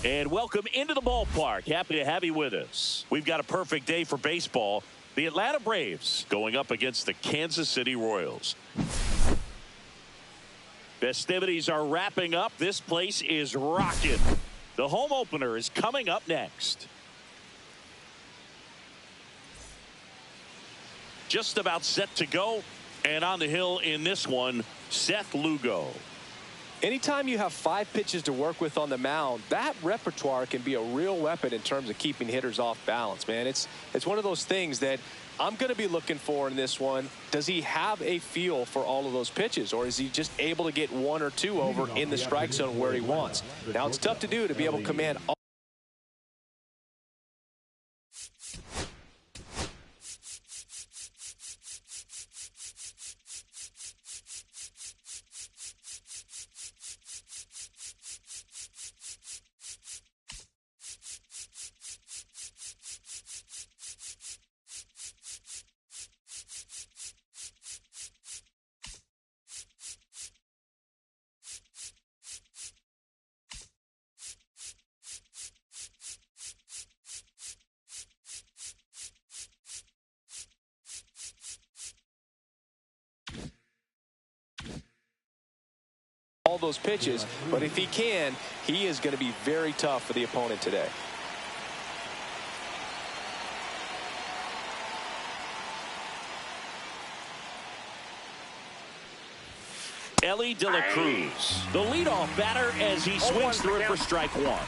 And welcome into the ballpark. Happy to have you with us. We've got a perfect day for baseball. The Atlanta Braves going up against the Kansas City Royals. Festivities are wrapping up. This place is rocking. The home opener is coming up next. Just about set to go. And on the hill in this one, Seth Lugo. Anytime you have 5 pitches to work with on the mound, that repertoire can be a real weapon in terms of keeping hitters off balance, man. It's one of those things that I'm going to be looking for in this one. Does he have a feel for all of those pitches, or is he just able to get 1 or 2 over in the strike zone where he wants? Now, it's tough to do to be able to command all. Those pitches, but if he can, he is going to be very tough for the opponent today. Ellie De La Cruz, the leadoff batter, as he swings through it for strike 1.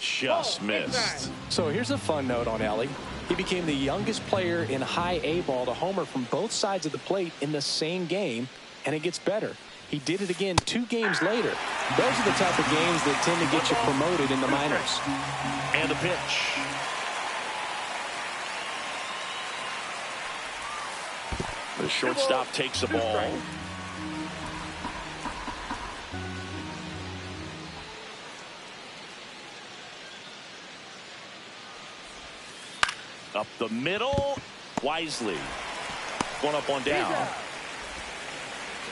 Just missed. So here's a fun note on Ellie. He became the youngest player in high A ball to homer from both sides of the plate in the same game, and it gets better. He did it again 2 games later. Those are the type of games that tend to get you promoted in the minors. And the pitch. The shortstop takes the ball. Up the middle, wisely. 1 up, 1 down.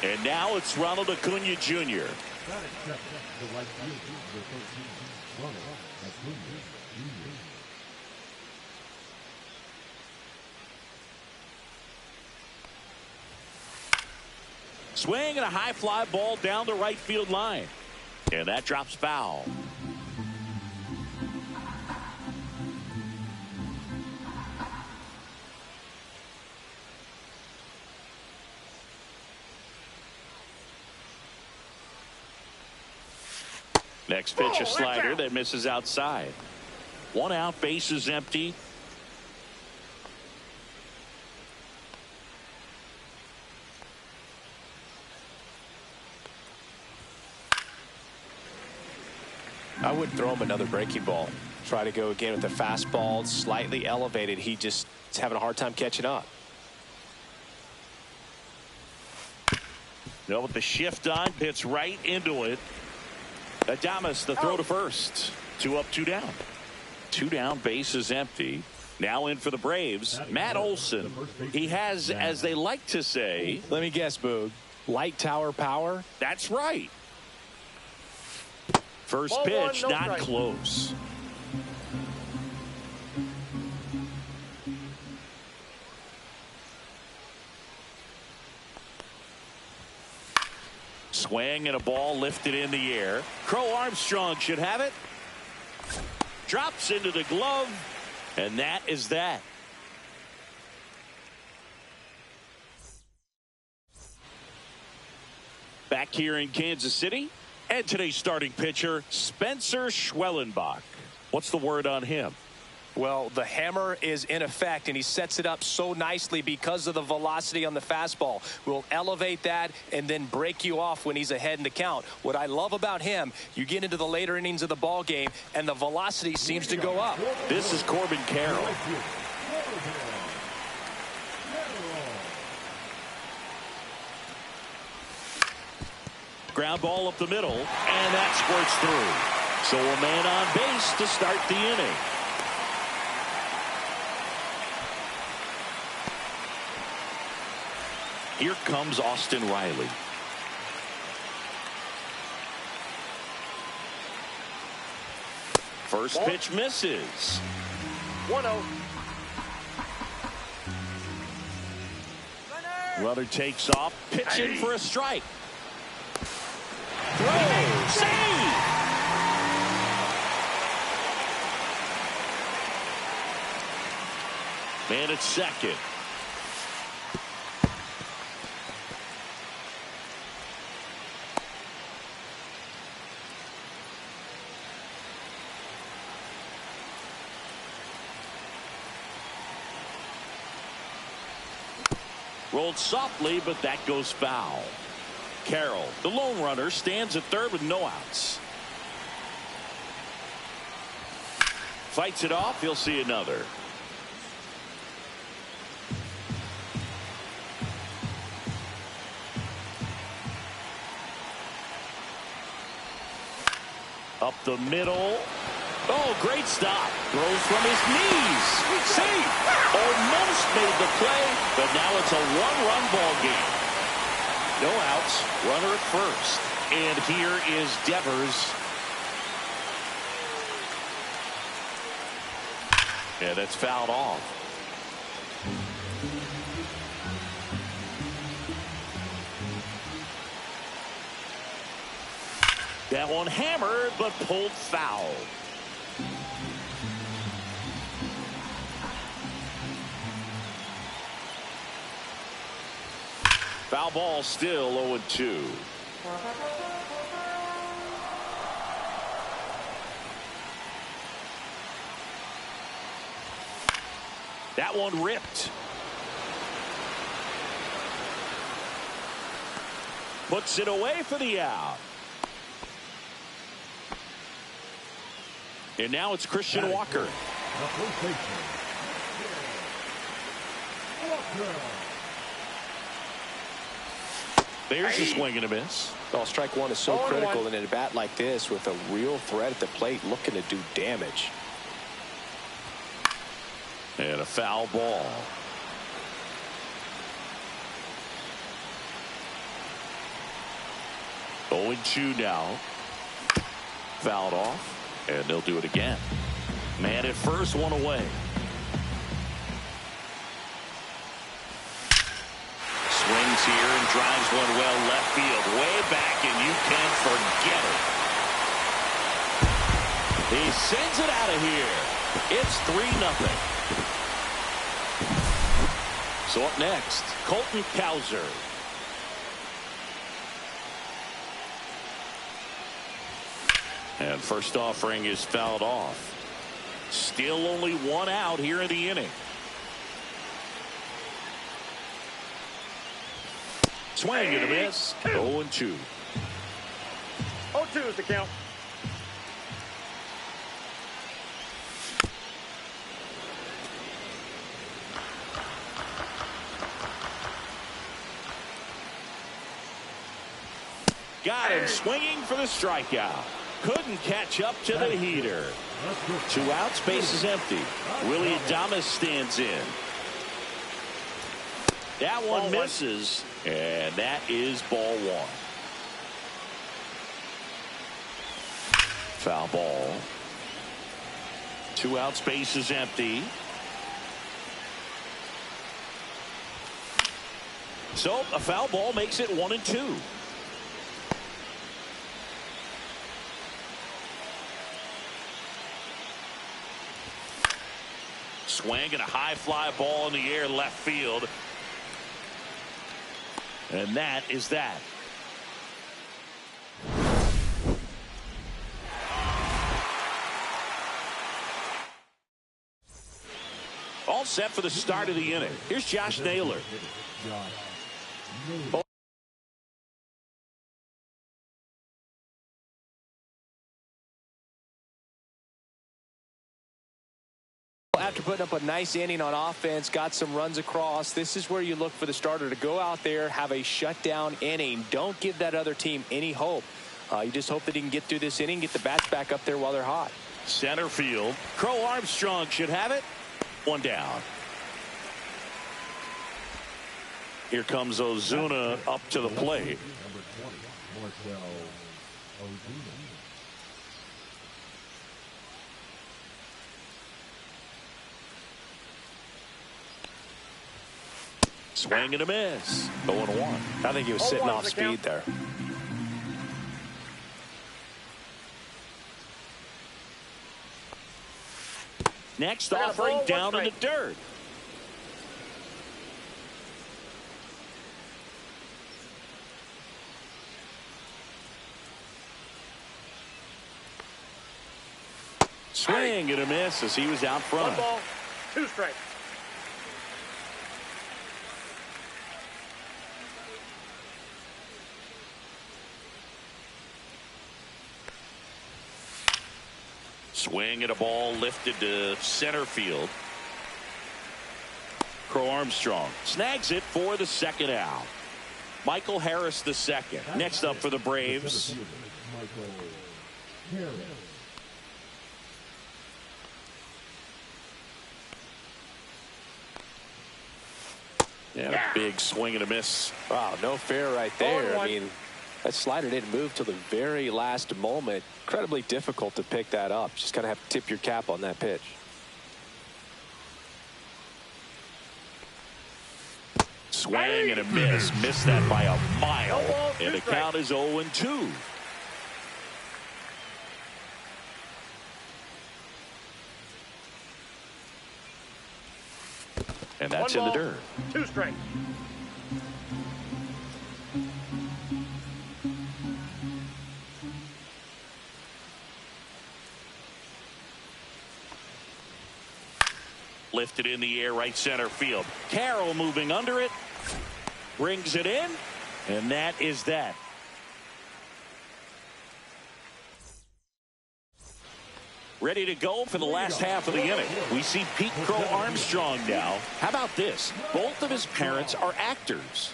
And now it's Ronald Acuna Jr. Swing and a high fly ball down the right field line. And that drops foul. Next pitch, a slider that misses outside. 1 out, base is empty. I wouldn't throw him another breaking ball. Try to go again with the fastball, slightly elevated. He just is having a hard time catching up. No, with the shift on, hits right into it. Adames, the throw to first. 2 up, 2 down. 2 down, base is empty. Now in for the Braves, Matt Olson. He has, as they like to say. Let me guess, Boog. Light tower power? That's right. First pitch, not close. Swing and a ball lifted in the air. Crow Armstrong should have it. Drops into the glove, and that is that. Back here in Kansas City, and today's starting pitcher, Spencer Schwellenbach. What's the word on him? Well, the hammer is in effect, and he sets it up so nicely because of the velocity on the fastball. We'll elevate that and then break you off when he's ahead in the count. What I love about him, you get into the later innings of the ball game, and the velocity seems to go up. This is Corbin Carroll. Ground ball up the middle, and that squirts through. So a man on base to start the inning. Here comes Austin Riley. First pitch misses. 1-0. Runner takes off, pitching for a strike. Throw, save! Man at second. Rolled softly, but that goes foul. Carroll, the lone runner, stands at third with no outs. Fights it off. He'll see another. Up the middle. Oh, great stop. Throws from his knees. See, almost made the play, but now it's a one-run ball game. No outs, runner at first. And here is Devers. Yeah, that's fouled off. That one hammered, but pulled foul. Foul ball, still 0-2. That one ripped. Puts it away for the out. And now it's Christian Walker. There's a swing and a miss. Well, strike one is so critical in a bat like this with a real threat at the plate looking to do damage. And a foul ball. Oh, 0-2 now. Fouled off, and they'll do it again. Man at first, one away. Swings here and drives one well left field, way back, and you can't forget it. He sends it out of here. It's 3-0. So up next, Colton Cowser. And first offering is fouled off. Still only one out here in the inning. Swing and a miss. 0-2. 0-2 is the count. Got him swinging for the strikeout. Couldn't catch up to the heater. 2 outs, base is empty. Willie Adames stands in. That one misses, and that is ball 1. Foul ball. 2 outs, base is empty. So a foul ball makes it 1-2. Swing and a high fly ball in the air left field. And that is that. All set for the start of the inning. Here's Josh Naylor. After putting up a nice inning on offense, got some runs across, this is where you look for the starter to go out there, have a shutdown inning. Don't give that other team any hope. You just hope that he can get through this inning, get the bats back up there while they're hot. Center field. Crow Armstrong should have it. 1 down. Here comes Ozuna up to the plate. Swing and a miss. 0-1. I think he was sitting off speed there. Next offering down in the dirt. Swing and a miss as he was out front. 1 ball, 2 strikes. Swing and a ball lifted to center field. Crow Armstrong snags it for the second out. Michael Harris the second. Next up for the Braves. And a big swing and a miss. Wow, no fair right there. I mean, that slider didn't move till the very last moment. Incredibly difficult to pick that up. Just kind of have to tip your cap on that pitch. Swing and a miss. Missed that by a mile. And the count is 0-2. And that's in the dirt. 2 strikes. Lifted in the air, right center field. Carroll moving under it. Brings it in. And that is that. Ready to go for the last half of the inning. We see Pete Crow Armstrong now. How about this? Both of his parents are actors.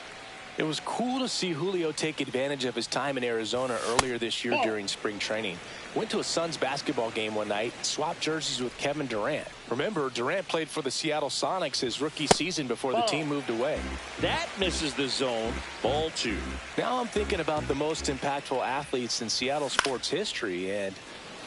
It was cool to see Julio take advantage of his time in Arizona earlier this year during spring training. Went to a Suns basketball game one night, swapped jerseys with Kevin Durant. Remember, Durant played for the Seattle Sonics his rookie season before the team moved away. That misses the zone. Ball 2. Now I'm thinking about the most impactful athletes in Seattle sports history, and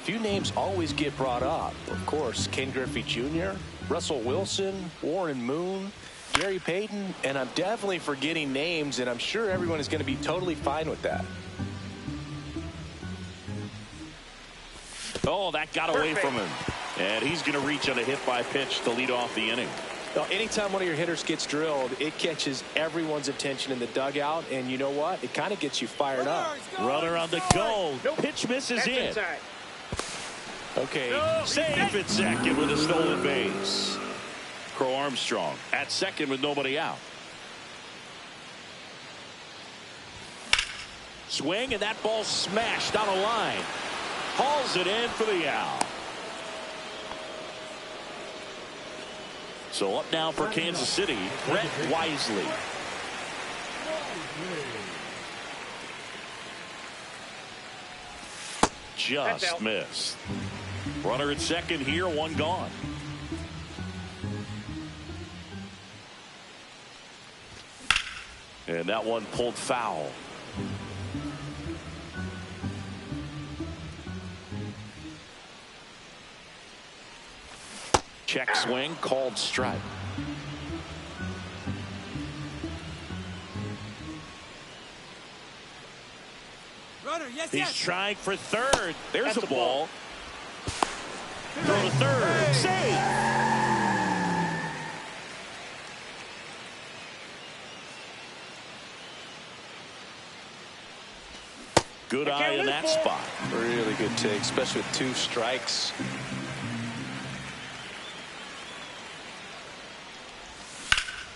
few names always get brought up. Of course, Ken Griffey Jr., Russell Wilson, Warren Moon, Gary Payton, and I'm definitely forgetting names, and I'm sure everyone is going to be totally fine with that. Oh, that got away from him. And he's going to reach on a hit by pitch to lead off the inning. Now, anytime one of your hitters gets drilled, it catches everyone's attention in the dugout, and you know what? It kind of gets you fired up. Runner on the go. Pitch misses in. Inside. Okay, safe at second with a stolen base. Crow Armstrong at second with nobody out. Swing, and that ball smashed down a line. Hauls it in for the out. So up now for Kansas City, Brett Wisely. Just missed. Runner at second here, one gone. And that one pulled foul. Check swing, called strike. Runner, He's trying for third. There's a ball. Throw to third. Save. Good eye in that spot. Really good take, especially with 2 strikes.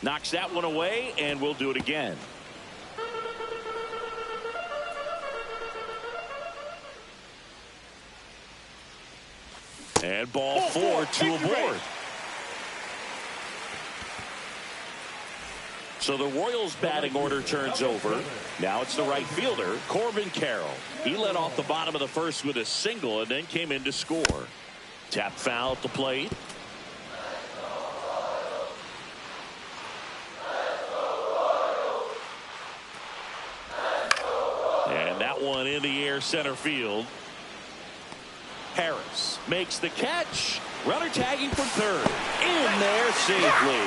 Knocks that one away, and we'll do it again. And ball 4, 2 aboard. So the Royals batting order turns over. Now it's the right fielder, Corbin Carroll. He led off the bottom of the first with a single and then came in to score. Tap foul at the plate. that one in the air center field. Harris makes the catch. Runner tagging from third. In there safely.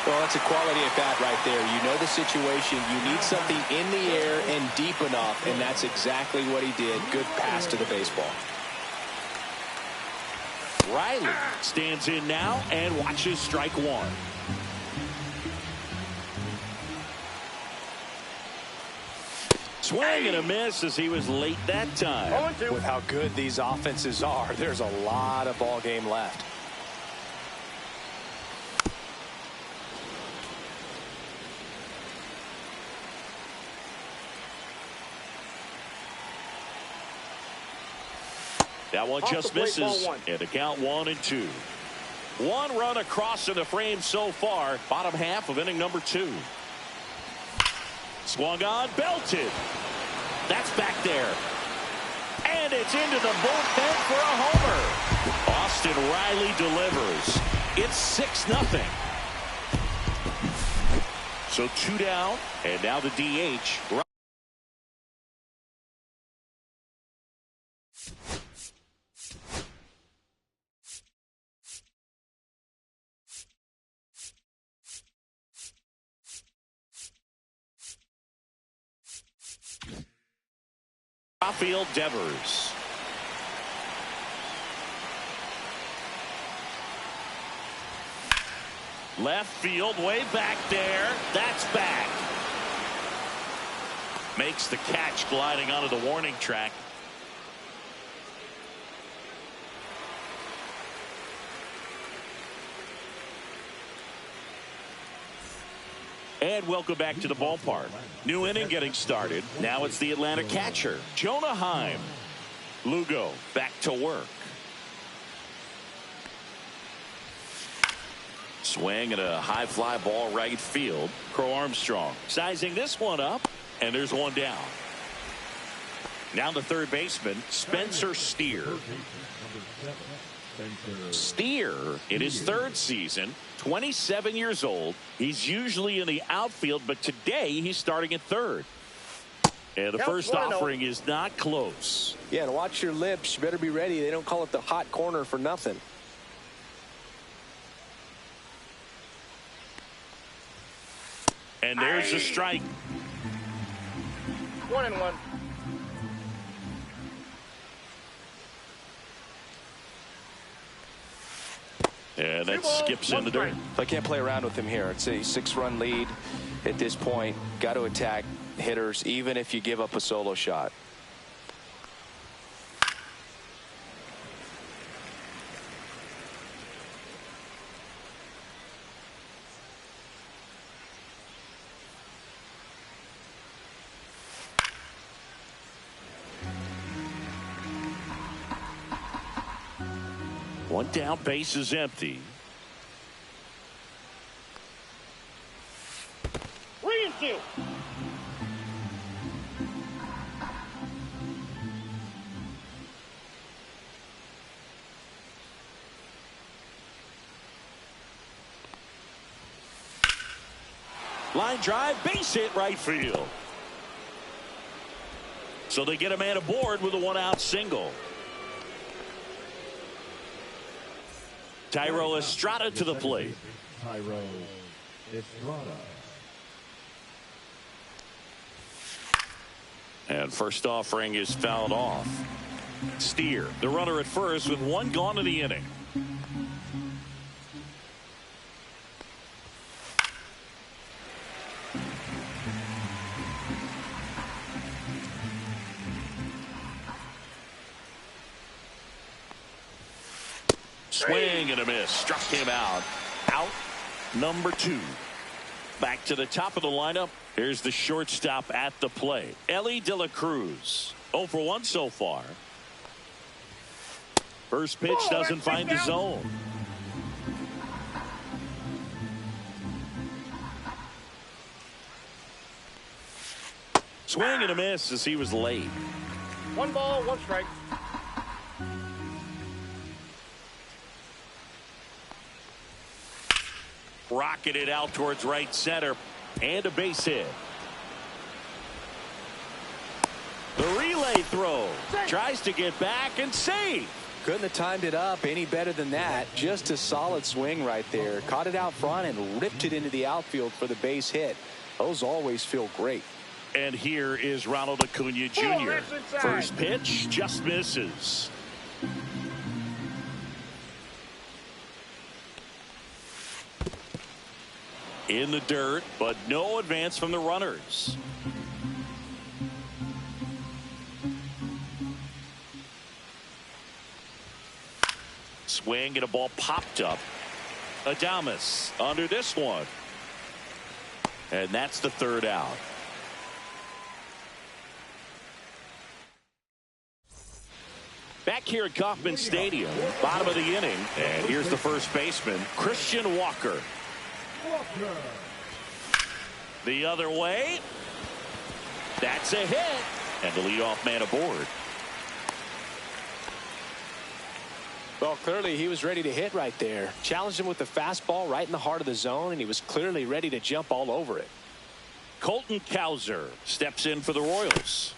Well, that's a quality at bat right there. You know the situation. You need something in the air and deep enough, and that's exactly what he did. Good pass to the baseball. Riley stands in now and watches strike one. Swing and a miss as he was late that time. With how good these offenses are, there's a lot of ball game left. That one just misses, and the count 1-2. One run across in the frame so far. Bottom half of inning number 2. Swung on, belted. That's back there. And it's into the bullpen for a homer. Austin Riley delivers. It's 6-0. So 2 down, and now the DH. Rafael Devers. Left field, way back there. That's back. Makes the catch gliding onto the warning track. And welcome back to the ballpark. New inning getting started. Now it's the Atlanta catcher, Jonah Heim. Lugo back to work. Swing and a high fly ball right field. Crow Armstrong sizing this one up, and there's one down. Now the third baseman, Spencer Steer. Steer in his third season, 27 years old. He's usually in the outfield, but today he's starting at third. And the first offering is not close. Yeah, and watch your lips. You better be ready. They don't call it the hot corner for nothing. And there's a strike. 1-1. And that skips in the dirt. I can't play around with him here. It's a 6-run lead at this point. Got to attack hitters even if you give up a solo shot. One down, base is empty. 3-2. Line drive, base hit right field. So they get a man aboard with a 1-out single. Tyro Estrada to the plate. Tyro Estrada. And first offering is fouled off. Steer, the runner at first with one gone in the inning. Swing and a miss. Struck him out. Out number 2. Back to the top of the lineup. Here's the shortstop at the plate. Ellie De La Cruz. 0 for 1 so far. First pitch doesn't find the zone. Swing and a miss as he was late. 1 ball, 1 strike. Rocketed out towards right center, and a base hit. The relay throw. Tries to get back and save. Couldn't have timed it up any better than that. Just a solid swing right there. Caught it out front and ripped it into the outfield for the base hit. Those always feel great. And here is Ronald Acuna Jr. First pitch just misses. In the dirt, but no advance from the runners. Swing and a ball popped up. Adames under this one. And that's the third out. Back here at Kauffman Stadium, bottom of the inning. And here's the first baseman, Christian Walker. The other way. That's a hit. And the leadoff man aboard. Well, clearly he was ready to hit right there. Challenged him with the fastball right in the heart of the zone, and he was clearly ready to jump all over it. Colton Cowser steps in for the Royals.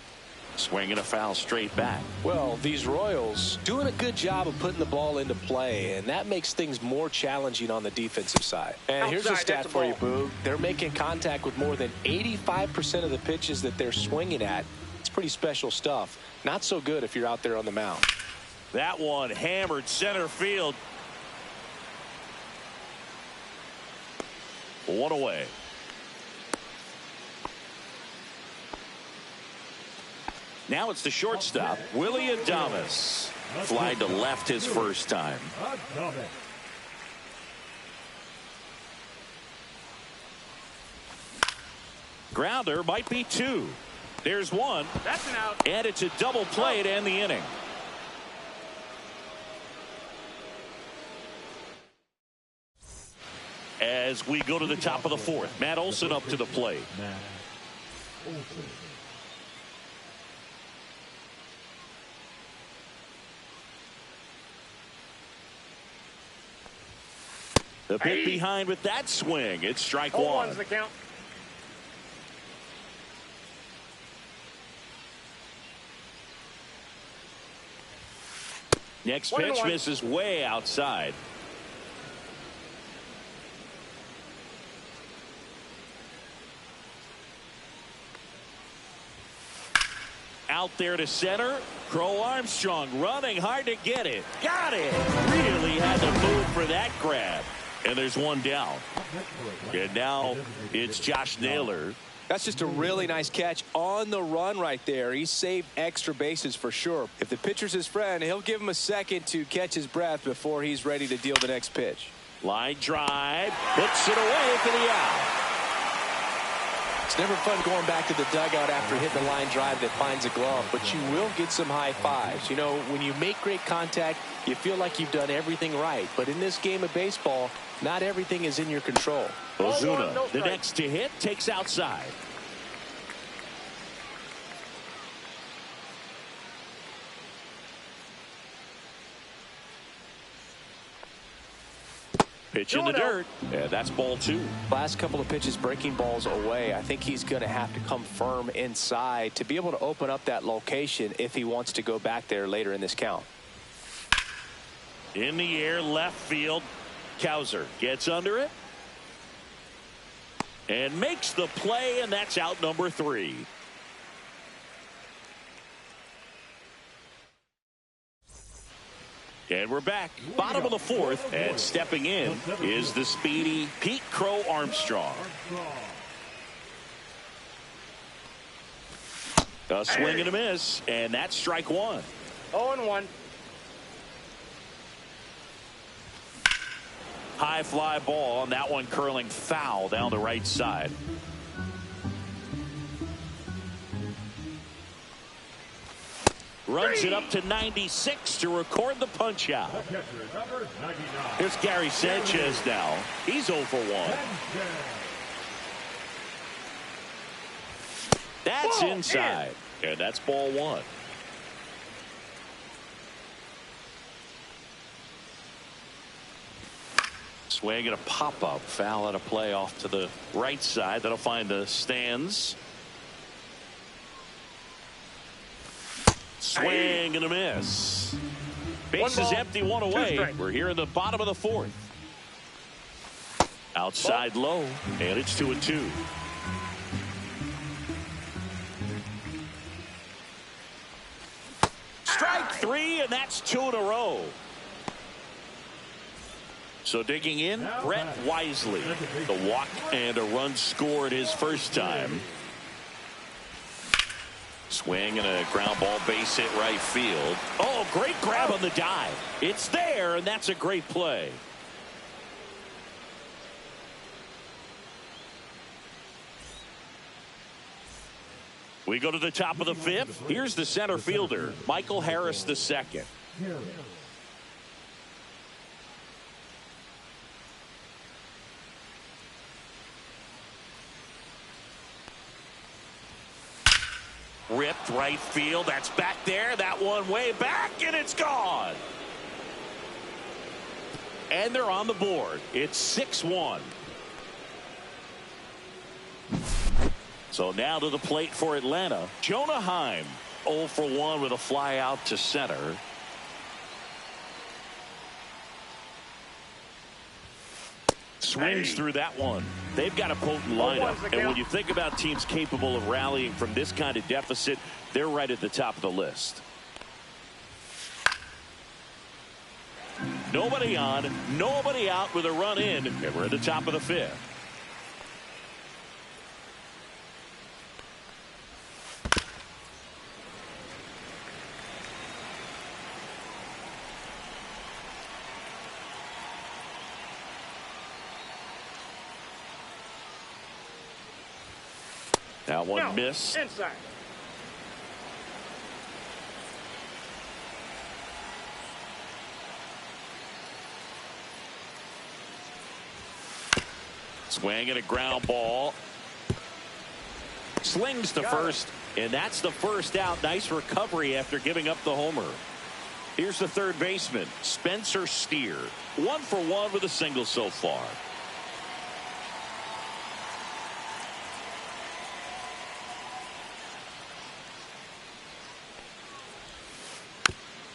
Swinging a foul straight back. Well, these Royals doing a good job of putting the ball into play, and that makes things more challenging on the defensive side. And here's a stat for you, Boog. They're making contact with more than 85% of the pitches that they're swinging at. It's pretty special stuff. Not so good if you're out there on the mound. That one hammered center field. One away. Now it's the shortstop, Willie Adames. Fly to left his first time. Grounder might be two. There's one. That's an out. And it's a double play to end the inning. As we go to the top of the fourth, Matt Olson up to the plate. The bit behind with that swing. It's strike one. One's the count. Next pitch misses way outside. Out there to center. Crow Armstrong running hard to get it. Got it. Really had to move for that grab. And there's one down. And now it's Josh Naylor. That's just a really nice catch on the run right there. He saved extra bases for sure. If the pitcher's his friend, he'll give him a second to catch his breath before he's ready to deal the next pitch. Line drive. Puts it away for the out. It's never fun going back to the dugout after hitting a line drive that finds a glove, but you will get some high fives. You know, when you make great contact, you feel like you've done everything right. But in this game of baseball, not everything is in your control. Ozuna, the next to hit, takes outside. Pitch in the dirt. Yeah, that's ball two. Last couple of pitches breaking balls away. I think he's going to have to come firm inside to be able to open up that location if he wants to go back there later in this count. In the air, left field. Cowser gets under it and makes the play, and that's out number 3. And we're back, bottom of the fourth, and stepping in is the speedy Pete Crow Armstrong. A swing and a miss, and that's strike one. 0-1. High fly ball, and that one curling foul down the right side. Runs it up to 96 to record the punch out. Here's Gary Sanchez now. He's 0 for 1. That's inside. And that's ball one. Swing and a pop-up. Foul out of play off to the right side. That'll find the stands. Swing and a miss. Bases empty, one away. We're here in the bottom of the fourth. Outside low, and it's 2-2. Strike three, and that's 2 in a row. So digging in, Brett Wisely. The walk and a run scored his first time. Swing and a ground ball, base hit right field. Oh, great grab on the dive. It's there, and that's a great play. We go to the top of the fifth. Here's the center fielder, Michael Harris II. Ripped right field. That's back there. That one way back, and it's gone. And they're on the board. It's 6-1. So now to the plate for Atlanta. Jonah Heim, 0 for 1 with a fly out to center. Swings through that one. They've got a potent lineup. And when you think about teams capable of rallying from this kind of deficit, they're right at the top of the list. Nobody on, nobody out with a run in, and we're at the top of the fifth. That one missed. Inside. Swing and a ground ball. Slings to first, and that's the first out. Nice recovery after giving up the homer. Here's the third baseman, Spencer Steer. 1 for 1 with a single so far.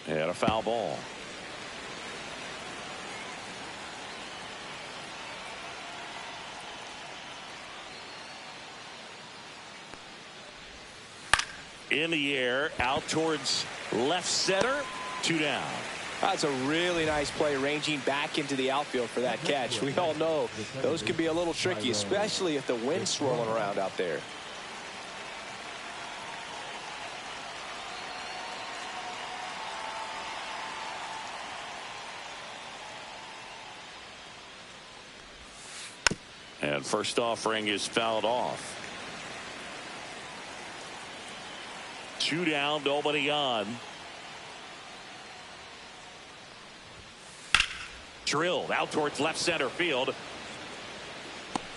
And a foul ball. In the air, out towards left center, 2 down. That's a really nice play, ranging back into the outfield for that catch. We all know those can be a little tricky, especially if the wind's swirling around out there. And first offering is fouled off. 2 down, nobody on. Drilled out towards left center field.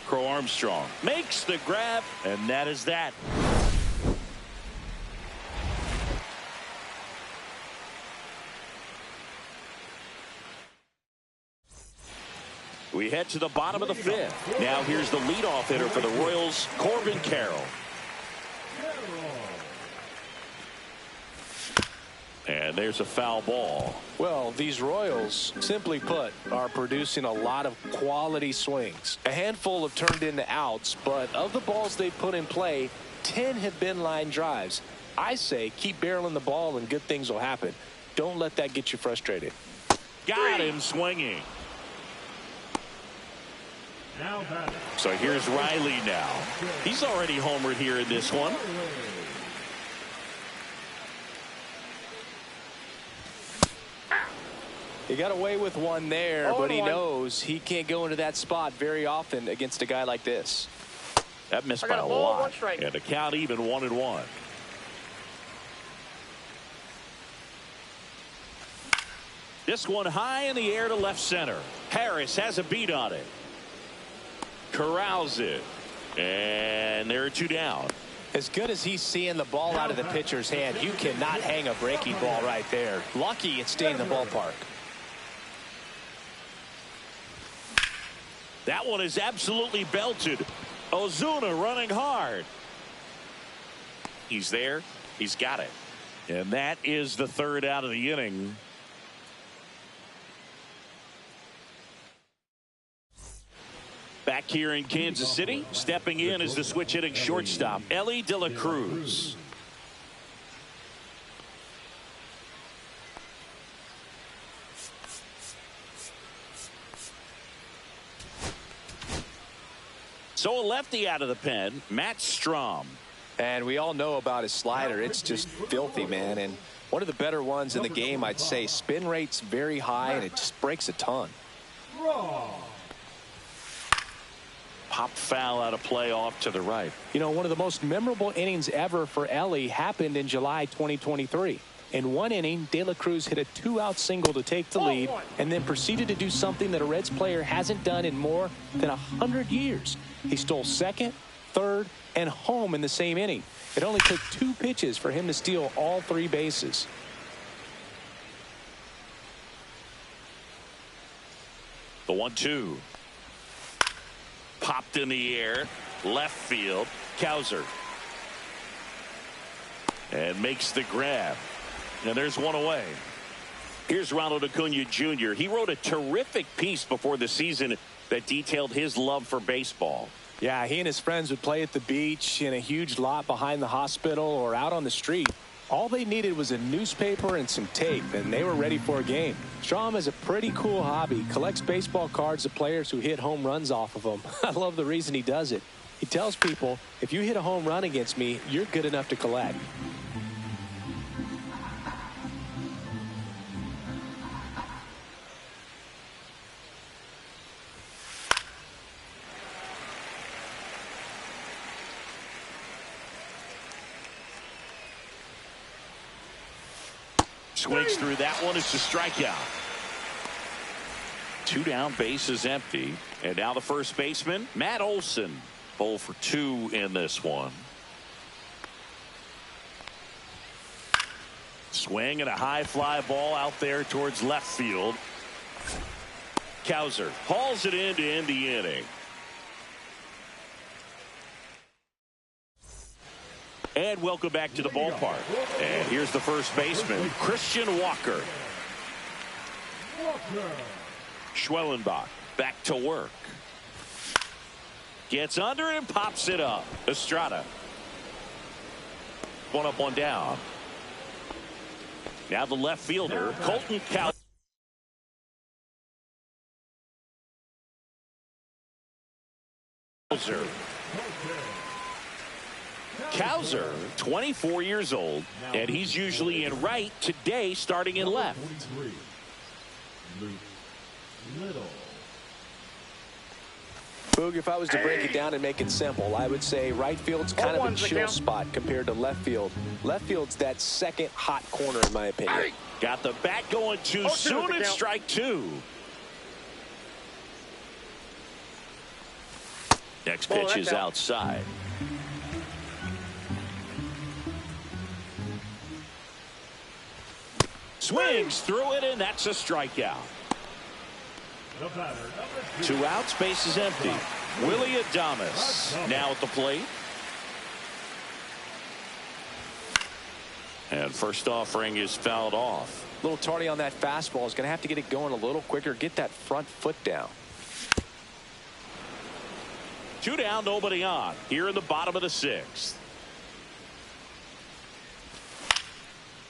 Crow Armstrong makes the grab, and that is that. We head to the bottom of the fifth. Now here's the leadoff hitter for the Royals, Corbin Carroll. And there's a foul ball. Well, these Royals, simply put, are producing a lot of quality swings. A handful have turned into outs, but of the balls they've put in play, 10 have been line drives. I say keep barreling the ball and good things will happen. Don't let that get you frustrated. Got him swinging. So here's Riley now. He's already homered here in this one. He got away with one there, but he knows he can't go into that spot very often against a guy like this. That missed by a lot. And the count even 1-1. This one high in the air to left center. Harris has a beat on it. Corrals it. And there are 2 down. As good as he's seeing the ball out of the pitcher's hand, you cannot hang a breaking ball right there. Lucky it's staying in the ballpark. That one is absolutely belted. Ozuna running hard. He's there. He's got it. And that is the third out of the inning. Back here in Kansas City, stepping in is the switch hitting shortstop, Elly De La Cruz. So a lefty out of the pen, Matt Strom. And we all know about his slider. It's just filthy, man. And one of the better ones in the game, I'd say. Spin rate's very high, and it just breaks a ton. Pop foul out of play off to the right. You know, one of the most memorable innings ever for Elly happened in July 2023. In one inning, De La Cruz hit a 2-out single to take the lead and then proceeded to do something that a Reds player hasn't done in more than 100 years. He stole second, third, and home in the same inning. It only took 2 pitches for him to steal all 3 bases. The 1-2. Popped in the air, left field, Cowser. And makes the grab. And there's one away. Here's Ronald Acuna Jr. He wrote a terrific piece before the season that detailed his love for baseball. Yeah, he and his friends would play at the beach, in a huge lot behind the hospital, or out on the street. All they needed was a newspaper and some tape, and they were ready for a game. Strom has a pretty cool hobby. Collects baseball cards of players who hit home runs off of them. I love the reason he does it. He tells people, if you hit a home run against me, you're good enough to collect. Swings through that one. It's a strikeout. 2 down, bases empty. And now the first baseman, Matt Olson. 0 for 2 in this one. Swing and a high fly ball out there towards left field. Cowser hauls it in to end the inning. And welcome back to the ballpark. And here's the first baseman, Christian Walker. Schwellenbach back to work. Gets under it and pops it up. Estrada. 1 up, 1 down. Now the left fielder, Colton Cowser. Cowser, 24 years old, and he's usually in right, today starting in left. Boog, if I was to break it down and make it simple, I would say right field's kind of a chill spot compared to left field. Left field's that second hot corner, in my opinion. Got the bat going too soon, and strike 2. Next pitch is outside. Swings through it, and that's a strikeout. 2 outs, base is empty. Willie Adames now at the plate. And first offering is fouled off. A little tardy on that fastball. Is going to have to get it going a little quicker. Get that front foot down. 2 down, nobody on. Here in the bottom of the 6th.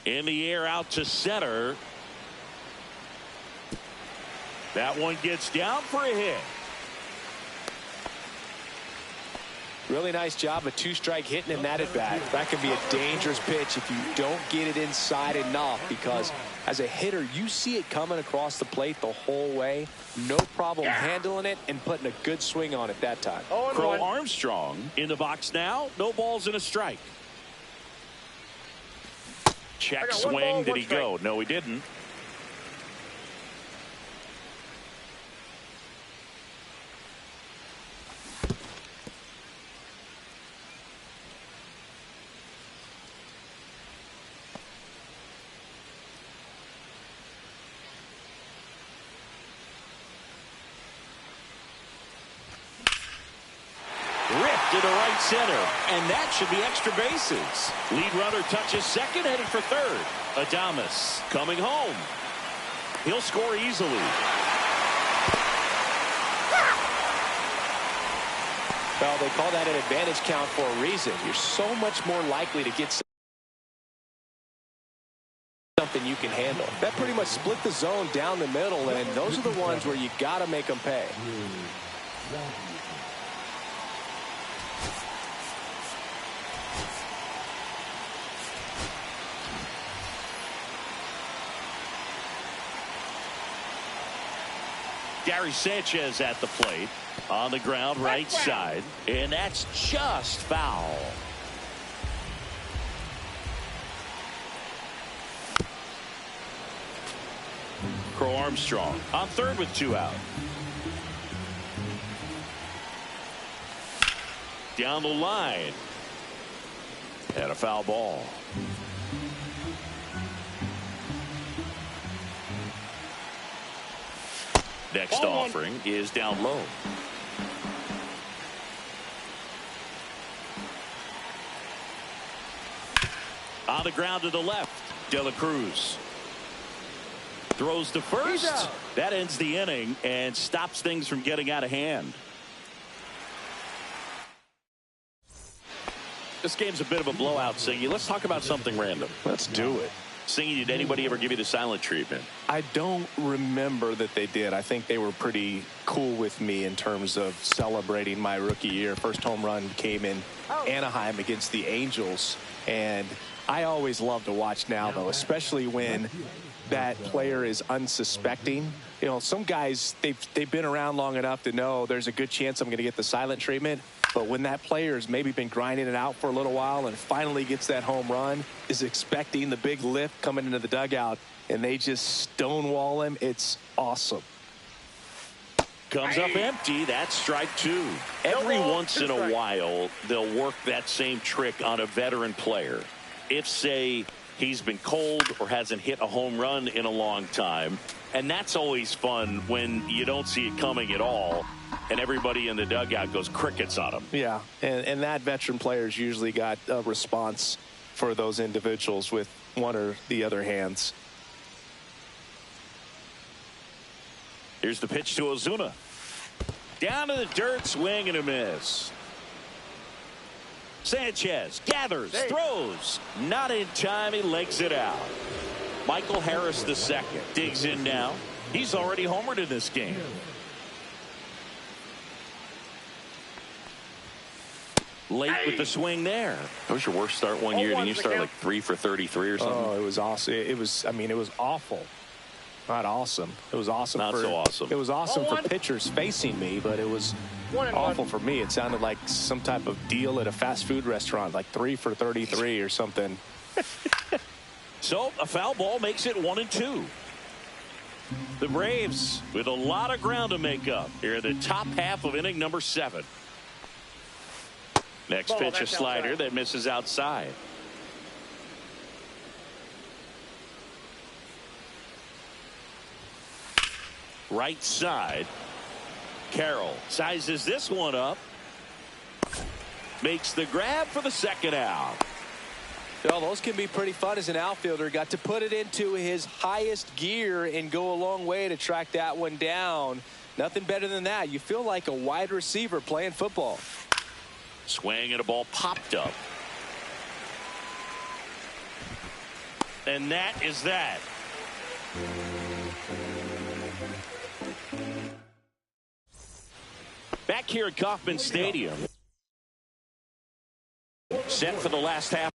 In the air out to center. That one gets down for a hit. Really nice job of 2-strike hitting in that at bat. That can be a dangerous pitch if you don't get it inside enough, because as a hitter, you see it coming across the plate the whole way. No problem handling it and putting a good swing on it that time. Crow Armstrong in the box now. No balls and a strike. Check swing. Did he go? No, he didn't. Ripped to the right center, and that should be extra bases. Lead runner touches second, headed for third. Adames coming home. He'll score easily. Well, they call that an advantage count for a reason. You're so much more likely to get something you can handle. That pretty much split the zone down the middle, and those are the ones where you got to make them pay. Gary Sanchez at the plate. On the ground, right side. And that's just foul. Crow Armstrong on third with 2 out. Down the line. And a foul ball. Next offering is down low. On the ground to the left. De La Cruz throws to first. That ends the inning and stops things from getting out of hand. This game's a bit of a blowout, Singy. Let's talk about something random. Let's do it. Singy, did anybody ever give you the silent treatment? I don't remember that they did. I think they were pretty cool with me in terms of celebrating my rookie year. First home run came in Anaheim against the Angels, and I always love to watch now, though, especially when that player is unsuspecting. You know, some guys, they've been around long enough to know there's a good chance I'm going to get the silent treatment. But when that player's maybe been grinding it out for a little while and finally gets that home run, is expecting the big lift coming into the dugout, and they just stonewall him, it's awesome. Comes up empty. That's strike 2. Every once in a while, they'll work that same trick on a veteran player. If, say, he's been cold or hasn't hit a home run in a long time. And that's always fun when you don't see it coming at all. And everybody in the dugout goes crickets on him. Yeah, and that veteran player's usually got a response for those individuals with one or the other hands. Here's the pitch to Ozuna. Down to the dirt, swing and a miss. Sanchez gathers, throws. Not in time, he legs it out. Michael Harris the second digs in now. He's already homered in this game. Late with the swing there. That was your worst start one year. Didn't you start like 3 for 33 or something? Oh, it was awesome. It was, I mean, it was awful. Not awesome. It was awesome. Not so awesome. It was awesome for pitchers facing me, but it was awful for me. It sounded like some type of deal at a fast food restaurant, like 3 for 33 or something. So a foul ball makes it 1-2. The Braves with a lot of ground to make up here in the top half of inning number 7. Next pitch, a slider outside that misses outside. Right side. Carroll sizes this one up. Makes the grab for the second out. Well, those can be pretty fun as an outfielder. Got to put it into his highest gear and go a long way to track that one down. Nothing better than that. You feel like a wide receiver playing football. Swing and a ball popped up. And that is that. Back here at Kauffman Stadium. Set for the last half.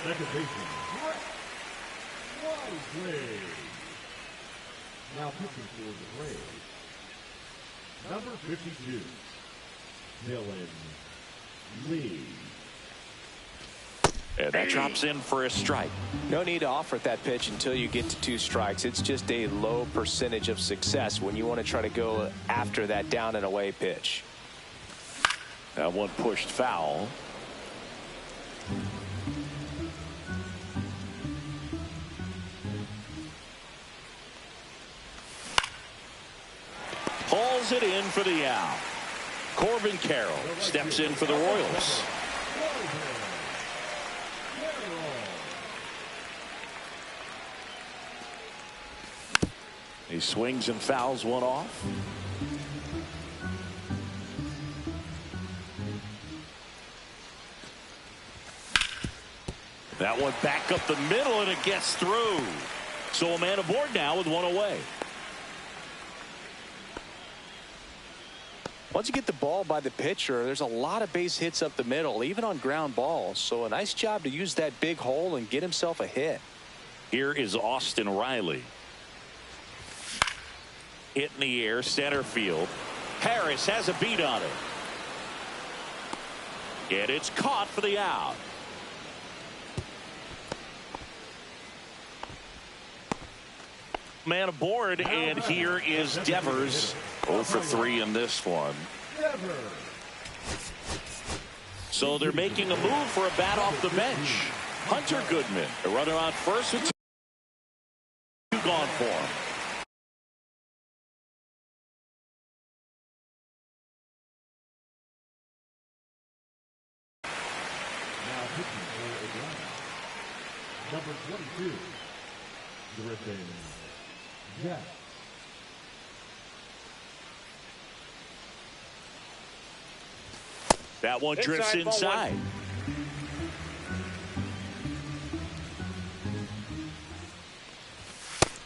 Second baseman, Wisely. Now pitching for the Braves, number 52, Dylan Lee. And that drops in for a strike. No need to offer at that pitch until you get to 2 strikes. It's just a low percentage of success when you want to try to go after that down and away pitch. That one pushed foul. Hauls it in for the out. Corbin Carroll steps in for the Royals. He swings and fouls one off. That one back up the middle, and it gets through. So a man aboard now with one away. Once you get the ball by the pitcher, there's a lot of base hits up the middle, even on ground balls. So a nice job to use that big hole and get himself a hit. Here is Austin Riley. Hit in the air, center field. Harris has a beat on it. And it's caught for the out. Man aboard, and here is Devers. 0 for 3 in this one. So they're making a move for a bat off the bench. Hunter Goodman, a runner on first with two gone for him. Now pitching for Atlanta, number 22, Griffin Jack. That one drifts inside.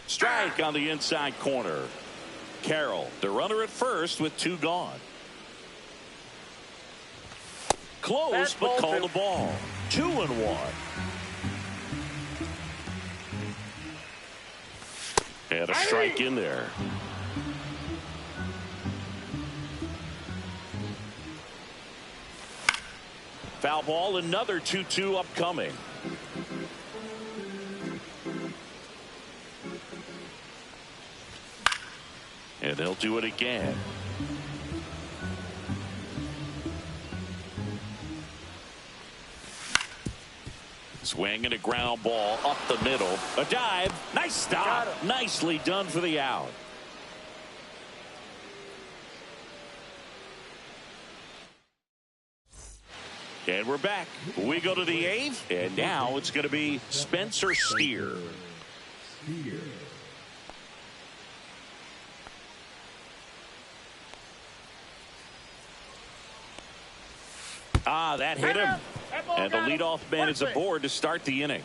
Strike on the inside corner. Carroll, the runner at first with 2 gone. Close, but call the ball. 2-1. And a strike in there. Foul ball, another 2-2 upcoming. And they'll do it again. Swing and a ground ball up the middle. A dive. Nice stop. Nicely done for the out. And we're back. We go to the 8th, and now it's going to be Spencer Steer. That hit him. And the leadoff man is aboard to start the inning.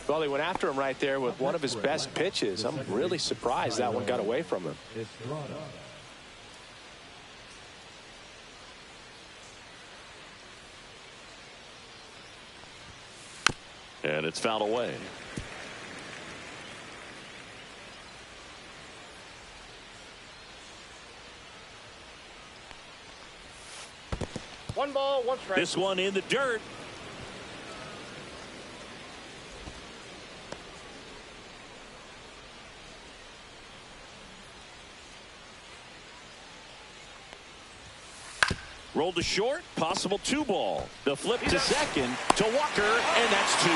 Well, he went after him right there with one of his best pitches. I'm really surprised that one got away from him. And it's fouled away. One ball, one strike. This one in the dirt. Rolled to short, possible 2 ball. The flip to second to Walker, and that's 2.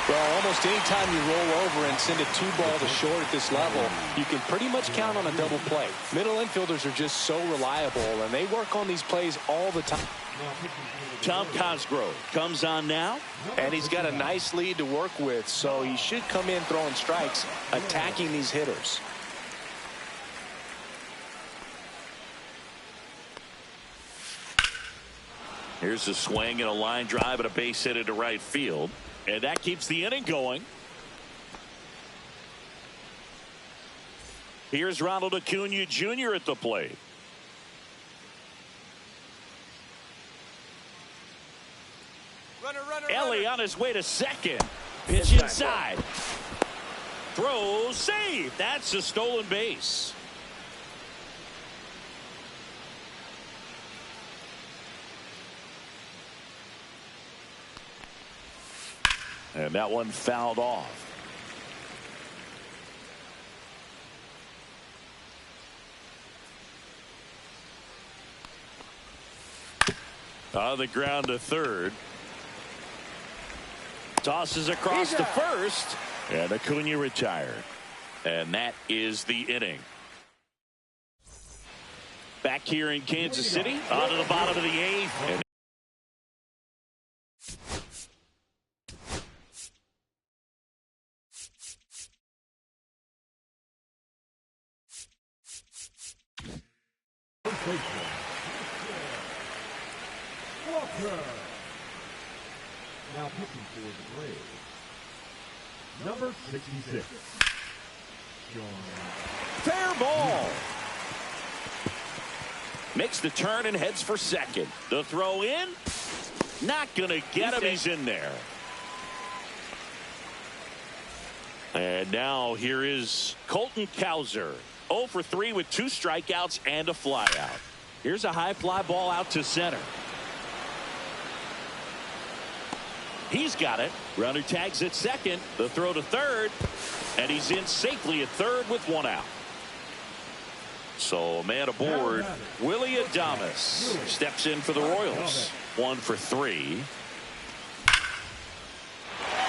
Well, almost any time you roll over and send a 2-ball to short at this level, you can pretty much count on a double play. Middle infielders are just so reliable, and they work on these plays all the time. Tom Cosgrove comes on now. And he's got a nice lead to work with, so he should come in throwing strikes, attacking these hitters. Here's a swing and a line drive and a base hit into right field. And that keeps the inning going. Here's Ronald Acuna Jr. at the plate. Ellie on his way to second. Pitch inside. Throw, save. That's a stolen base. And that one fouled off. On the ground to third. Tosses across to first. And Acuna retired. And that is the inning. Back here in Kansas City, on to the bottom of the eighth. And Walker. Now pitching for the Braves, number 66. fair ball. Makes the turn and heads for second. The throw in. Not going to get him. He's in there. And now here is Colton Cowser. 0 for 3 with 2 strikeouts and a flyout. Here's a high fly ball out to center. He's got it. Runner tags at second. The throw to third. And he's in safely at third with 1 out. So a man aboard. Willie Adames steps in for the Royals. 1 for 3.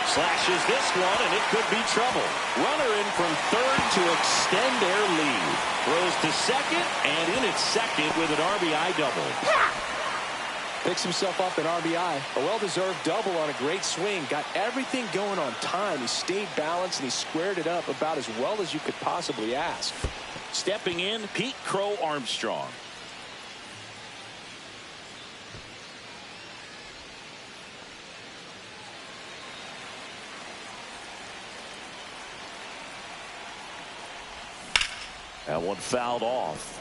Slashes this one, and it could be trouble. Runner in from third to extend their lead. Throws to second, and in at second with an RBI double. Picks himself up an RBI. A well-deserved double on a great swing. Got everything going on time. He stayed balanced, and he squared it up about as well as you could possibly ask. Stepping in, Pete Crow Armstrong. That one fouled off.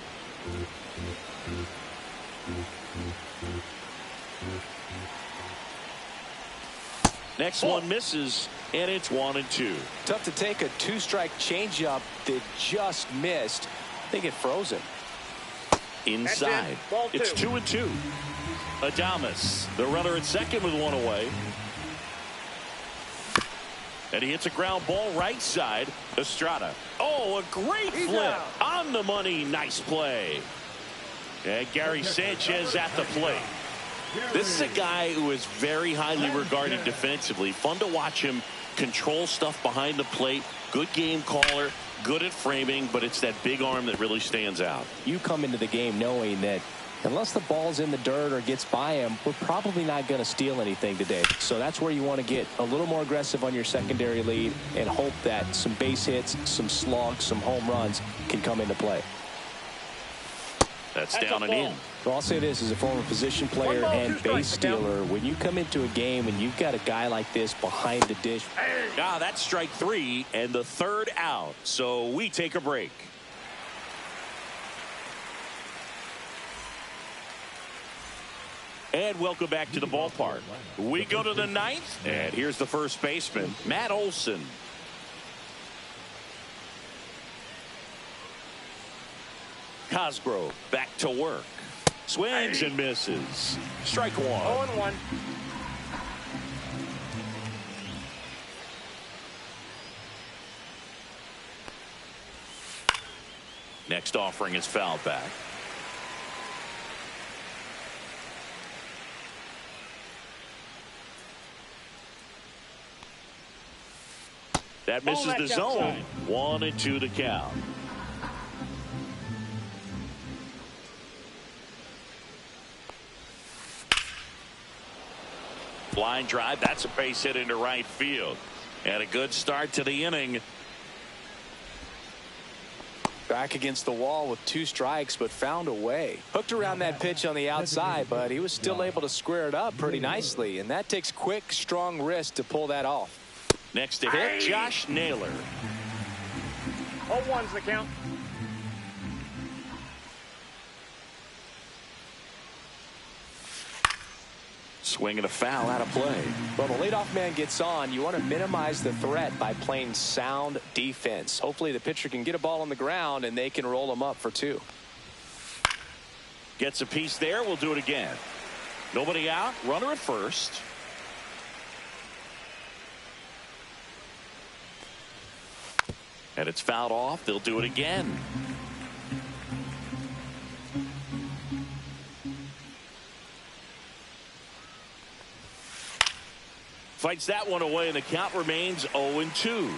Next one misses, and it's 1-2. Tough to take a 2-strike changeup that just missed. I think it froze him. Inside. It's 2-2. Adames, the runner at second with 1 away. And he hits a ground ball right side. Estrada. Oh, a great flip. On the money. Nice play. And Gary Sanchez at the plate. This is a guy who is very highly regarded defensively. Fun to watch him control stuff behind the plate. Good game caller. Good at framing. But it's that big arm that really stands out. You come into the game knowing that unless the ball's in the dirt or gets by him, we're probably not going to steal anything today. So that's where you want to get a little more aggressive on your secondary lead and hope that some base hits, some slugs, some home runs can come into play. That's down and in. Well, I'll say this as a former position player and base stealer. When you come into a game and you've got a guy like this behind the dish. Ah, that's strike 3 and the third out. So we take a break. And welcome back to the ballpark. We go to the 9th, and here's the first baseman, Matt Olson. Cosgrove back to work. Swings and misses. Strike 1. 0-1. Next offering is fouled back. That misses the zone. 1-2 to count. Line drive. That's a base hit into right field. And a good start to the inning. Back against the wall with 2 strikes, but found a way. Hooked around that pitch on the outside, but he was still able to square it up pretty nicely. And that takes quick, strong wrist to pull that off. Next to hit, Josh Naylor. 0-1's the count. Swing and a foul out of play. Well, the leadoff man gets on. You want to minimize the threat by playing sound defense. Hopefully the pitcher can get a ball on the ground and they can roll him up for 2. Gets a piece there. We'll do it again. Nobody out. Runner at first. And it's fouled off. They'll do it again. Fights that one away, and the count remains 0-2.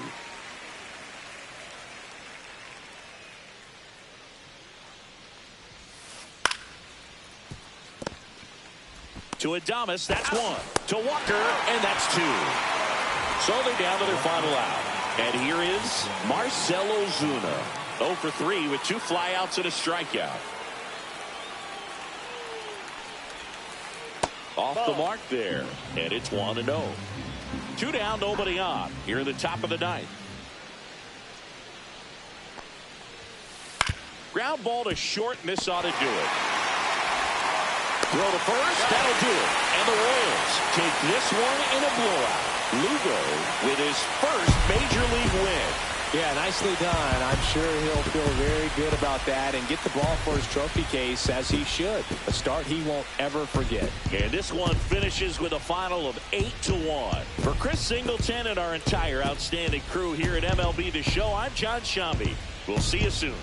To Adames, that's one. To Walker, and that's two. So they're down to their final out. And here is Marcell Ozuna. 0 for 3 with 2 flyouts and a strikeout. Off the mark there. And it's 1-0. 2 down, nobody on. Here in the top of the ninth. Ground ball to short, and this ought to do it. Throw to first, that'll do it. And the Royals take this one in a blowout. Lugo with his first major league win. Yeah, nicely done. I'm sure he'll feel very good about that and get the ball for his trophy case, as he should. A start he won't ever forget. And this one finishes with a final of 8-1. For Chris Singleton and our entire outstanding crew here at MLB The Show, I'm John Shambi. We'll see you soon.